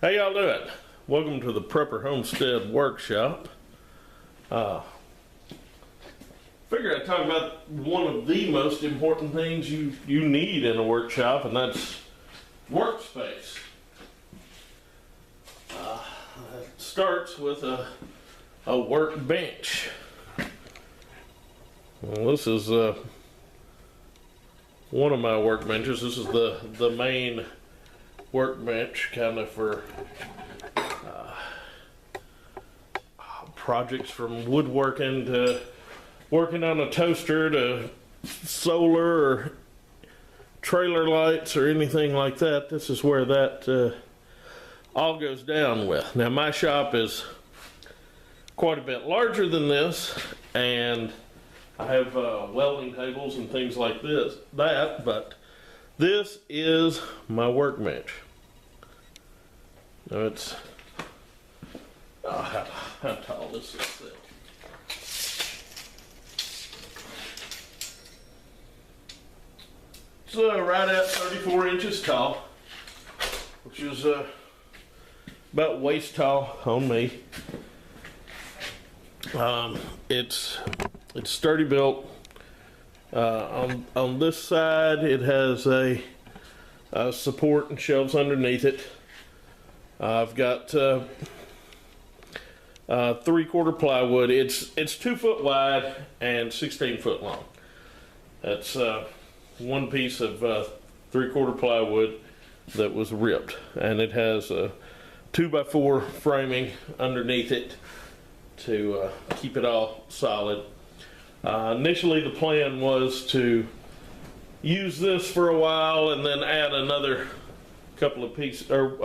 How y'all doing? Welcome to the Prepper Homestead workshop. Figure I'd talk about one of the most important things you need in a workshop, and that's workspace. It starts with a workbench. Well, this is one of my workbenches. This is the main workbench, kind of for projects from woodworking to working on a toaster to solar or trailer lights or anything like that. This is where that all goes down with. Now my shop is quite a bit larger than this, and I have welding tables and things like but this is my workbench. Now it's, how tall is this thing? It's right at 34 inches tall, which is about waist tall on me. It's sturdy built. On this side, it has a support and shelves underneath it. I've got 3/4 plywood. It's 2 foot wide and 16 foot long. That's one piece of 3/4 plywood that was ripped, and it has a 2x4 framing underneath it to keep it all solid. Initially, the plan was to use this for a while and then add another piece of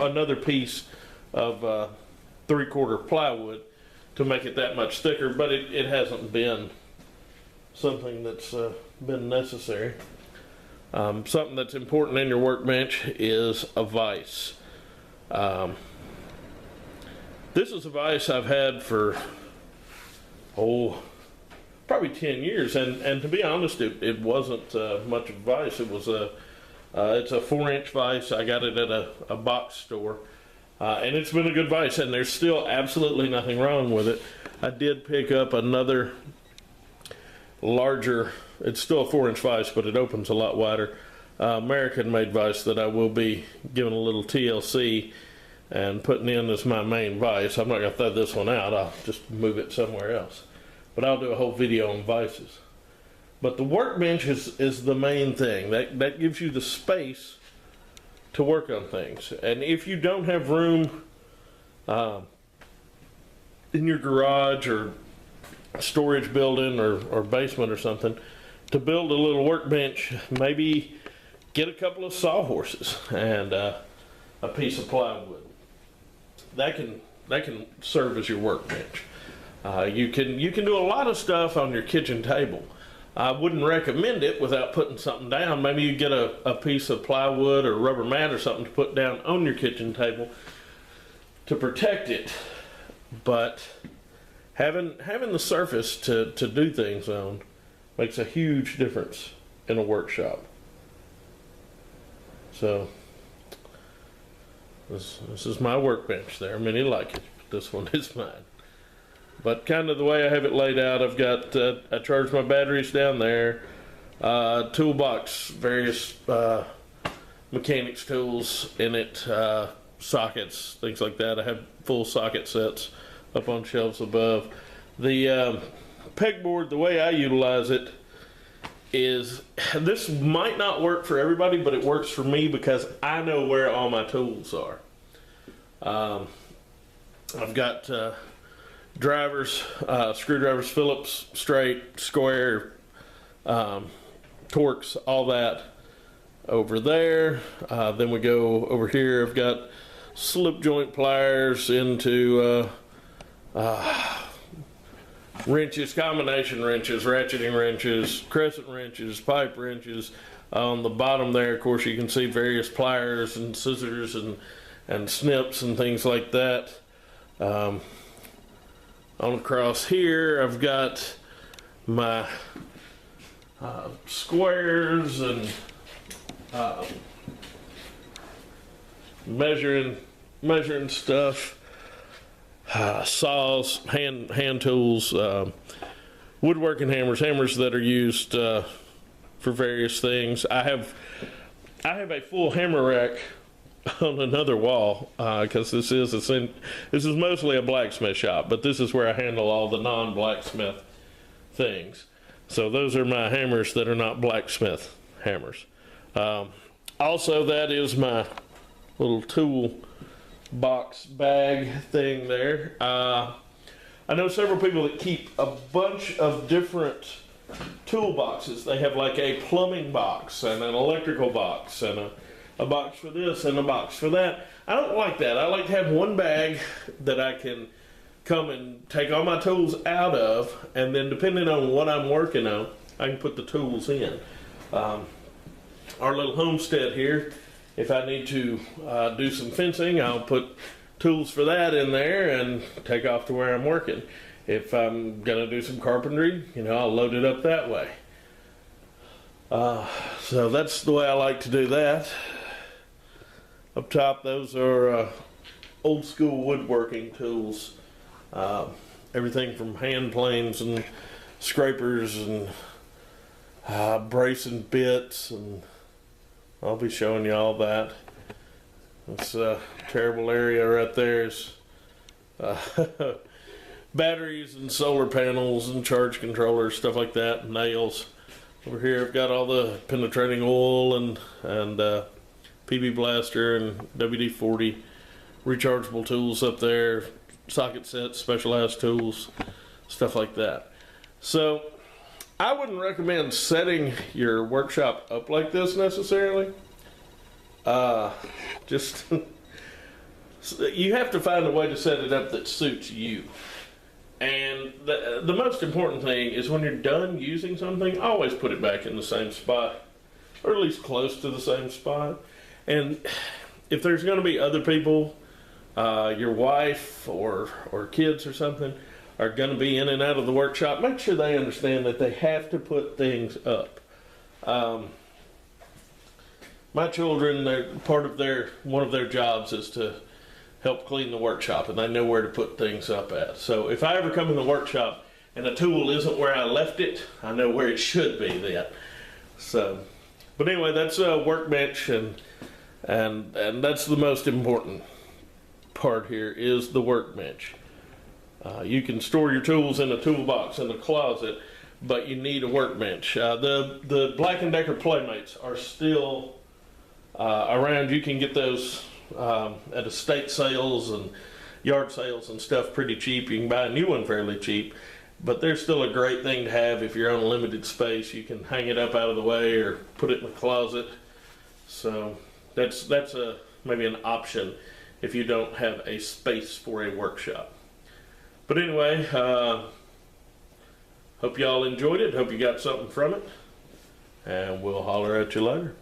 3/4 plywood to make it that much thicker, but it hasn't been something that's been necessary. Something that's important in your workbench is a vise. This is a vise I've had for probably 10 years, and to be honest, it wasn't much of a vise. It was it's a 4-inch vise. I got it at a box store, and it's been a good vise, and there's still absolutely nothing wrong with it. I did pick up another larger, it's still a 4-inch vise, but it opens a lot wider, American-made vise that I will be giving a little TLC and putting in as my main vise. I'm not going to throw this one out. I'll just move it somewhere else. But I'll do a whole video on vices. But the workbench is the main thing. That gives you the space to work on things. And if you don't have room in your garage or storage building or basement or something to build a little workbench, maybe get a couple of sawhorses and a piece of plywood. That can serve as your workbench. You can do a lot of stuff on your kitchen table. I wouldn't recommend it without putting something down. Maybe you get a piece of plywood or rubber mat or something to put down on your kitchen table to protect it. But having the surface to do things on makes a huge difference in a workshop. So this is my workbench. There are many like it, but this one is mine. But kind of the way I have it laid out, I've got, I charge my batteries down there, toolbox, various mechanics tools in it, sockets, things like that. I have full socket sets up on shelves above. The pegboard, the way I utilize it is, this might not work for everybody, but it works for me because I know where all my tools are. I've got drivers, screwdrivers, Phillips, straight, square, Torx, all that over there. Then we go over here. I've got slip joint pliers into wrenches, combination wrenches, ratcheting wrenches, crescent wrenches, pipe wrenches. On the bottom there, of course, you can see various pliers and scissors and snips and things like that. On across here, I've got my squares and measuring measuring stuff, saws, hand tools, woodworking hammers, hammers that are used for various things. I have a full hammer rack on another wall because this is mostly a blacksmith shop, but this is where I handle all the non-blacksmith things. So those are my hammers that are not blacksmith hammers. Also, that is my little tool box bag thing there. I know several people that keep a bunch of different toolboxes. They have like a plumbing box and an electrical box and a box for this and a box for that. I don't like that. I like to have one bag that I can come and take all my tools out of, and then depending on what I'm working on, I can put the tools in. Our little homestead here, if I need to do some fencing, I'll put tools for that in there and take off to where I'm working. If I'm gonna do some carpentry, I'll load it up that way. So that's the way I like to do that. Up top, those are old school woodworking tools. Everything from hand planes and scrapers and bracing bits, and I'll be showing you all that. This terrible area right there is batteries and solar panels and charge controllers, stuff like that, nails. Over here I've got all the penetrating oil and PB blaster and WD-40 rechargeable tools up there, socket sets, specialized tools, stuff like that. So I wouldn't recommend setting your workshop up like this necessarily. Just you have to find a way to set it up that suits you. And the most important thing is when you're done using something, always put it back in the same spot, or at least close to the same spot. And if there's going to be other people, your wife or kids or something, are going to be in and out of the workshop, make sure they understand that they have to put things up. My children, one of their jobs is to help clean the workshop, and they know where to put things up at. So if I ever come in the workshop and a tool isn't where I left it, I know where it should be then. So, but anyway, that's a workbench, and that's the most important part here is the workbench. You can store your tools in a toolbox in a closet, but you need a workbench. The Black & Decker Playmates are still around. You can get those at estate sales and yard sales and stuff pretty cheap. You can buy a new one fairly cheap, but they're still a great thing to have if you're on limited space. You can hang it up out of the way or put it in the closet. So that's maybe an option if you don't have a space for a workshop. But anyway, hope y'all enjoyed it. Hope you got something from it, and we'll holler at you later.